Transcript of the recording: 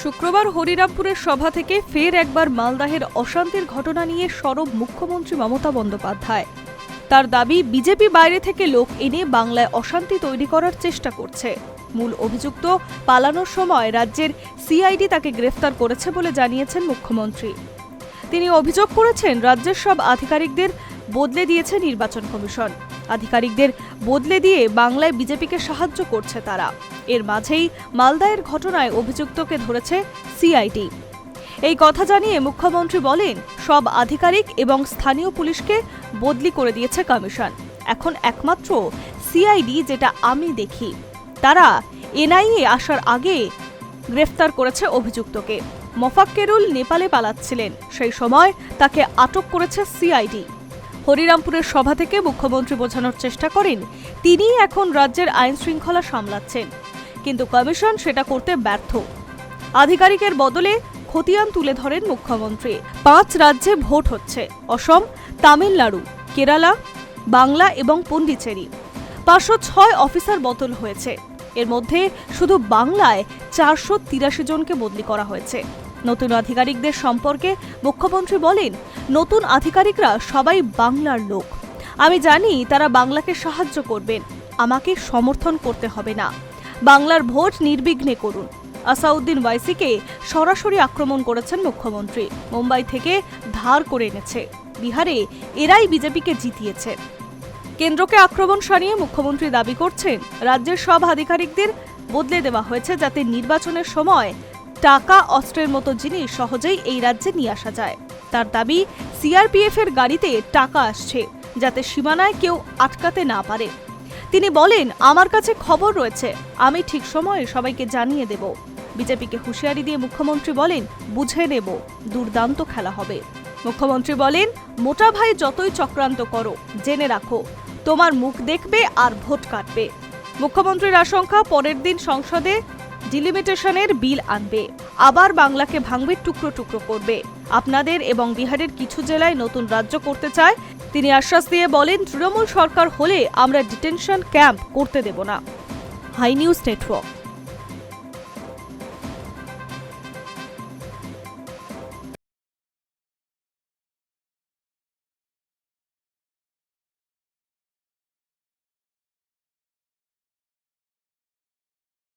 শুক্রবার হরিরামপুরের সভা থেকে ফের একবার মালদাহের অশান্তির ঘটনা নিয়ে সরব মুখ্যমন্ত্রী মমতা বন্দ্যোপাধ্যায়। তার দাবি, বিজেপি বাইরে থেকে লোক এনে বাংলায় অশান্তি তৈরি করার চেষ্টা করছে। মূল অভিযুক্ত পালানোর সময় রাজ্যের সিআইডি তাকে গ্রেফতার করেছে বলে জানিয়েছেন মুখ্যমন্ত্রী। তিনি অভিযোগ করেছেন, রাজ্যের সব আধিকারিকদের বদলে দিয়েছে নির্বাচন কমিশন। আধিকারিকদের বদলে দিয়ে বাংলায় বিজেপিকে সাহায্য করছে তারা। এর মাঝেই মালদায়ের ঘটনায় অভিযুক্তকে ধরেছে সিআইডি। এই কথা জানিয়ে মুখ্যমন্ত্রী বলেন, সব আধিকারিক এবং স্থানীয় পুলিশকে বদলি করে দিয়েছে কমিশন। এখন একমাত্র সিআইডি যেটা আমি দেখি, তারা এনআইএ আসার আগে গ্রেফতার করেছে অভিযুক্তকে। মোফাক্কেরুল নেপালে পালাচ্ছিলেন, সেই সময় তাকে আটক করেছে সিআইডি। হরিরামপুরের সভা থেকে মুখ্যমন্ত্রী বোঝানোর চেষ্টা করেন তিনি এখন রাজ্যের আইন শৃঙ্খলা সামলাচ্ছেন, কিন্তু কমিশন সেটা করতে ব্যর্থ। আধিকারিকের বদলে খতিয়ান তুলে ধরেন মুখ্যমন্ত্রী। 5 রাজ্যে ভোট হচ্ছে: অসম, তামিলনাড়ু, কেরালা, বাংলা এবং পন্ডিচেরি। 506 অফিসার বদল হয়েছে। এর মধ্যে শুধু বাংলায় 483 জনকে বদলি করা হয়েছে। নতুন আধিকারিকদের সম্পর্কে মুখ্যমন্ত্রী বলেন, নতুন আধিকারিকরা সবাই বাংলার লোক। আমি জানি তারা বাংলাকে সাহায্য করবেন, আমাকে সমর্থন করতে হবে না। বাংলার ভোট নির্বিঘ্নে করুন। আসাউদ্দিন ওয়াইসিকে সরাসরি আক্রমণ করেছেন মুখ্যমন্ত্রী। মুম্বাই থেকে ধার করে এনেছে। বিহারে এরাই বিজেপিকে জিতিয়েছে। কেন্দ্রকে আক্রমণ সারিয়ে মুখ্যমন্ত্রী দাবি করছেন, রাজ্যের সব আধিকারিকদের বদলে দেওয়া হয়েছে যাতে নির্বাচনের সময় টাকা, অস্ত্রের মতো জিনিস সহজেই এই রাজ্যে নিয়ে আসা যায়। তার দাবি, সিআরপিএফ এর গাড়িতে টাকা আসছে যাতে সীমানায় কেউ আটকাতে না পারে। তিনি বলেন, আমার কাছে খবর রয়েছে, আমি ঠিক সময়ে সবাইকে জানিয়ে দেব। বিজেপিকে হুঁশিয়ারি দিয়ে মুখ্যমন্ত্রী বলেন, বুঝে নেব, দুর্দান্ত খেলা হবে। মুখ্যমন্ত্রী বলেন, মোটা ভাই যতই চক্রান্ত করো, জেনে রাখো তোমার মুখ দেখবে আর ভোট কাটবে। মুখ্যমন্ত্রীর আশঙ্কা, পরের দিন সংসদে ডিলিমিটেশনের বিল আনবে, আবার বাংলাকে ভাঙবে, টুকরো টুকরো করবে। আপনাদের এবং বিহারের কিছু জেলায় নতুন রাজ্য করতে চায়। তিনি আশ্বাস দিয়ে বলেন, তৃণমূল সরকার হলে আমরা ডিটেনশন ক্যাম্প করতে দেব না। Hi news network.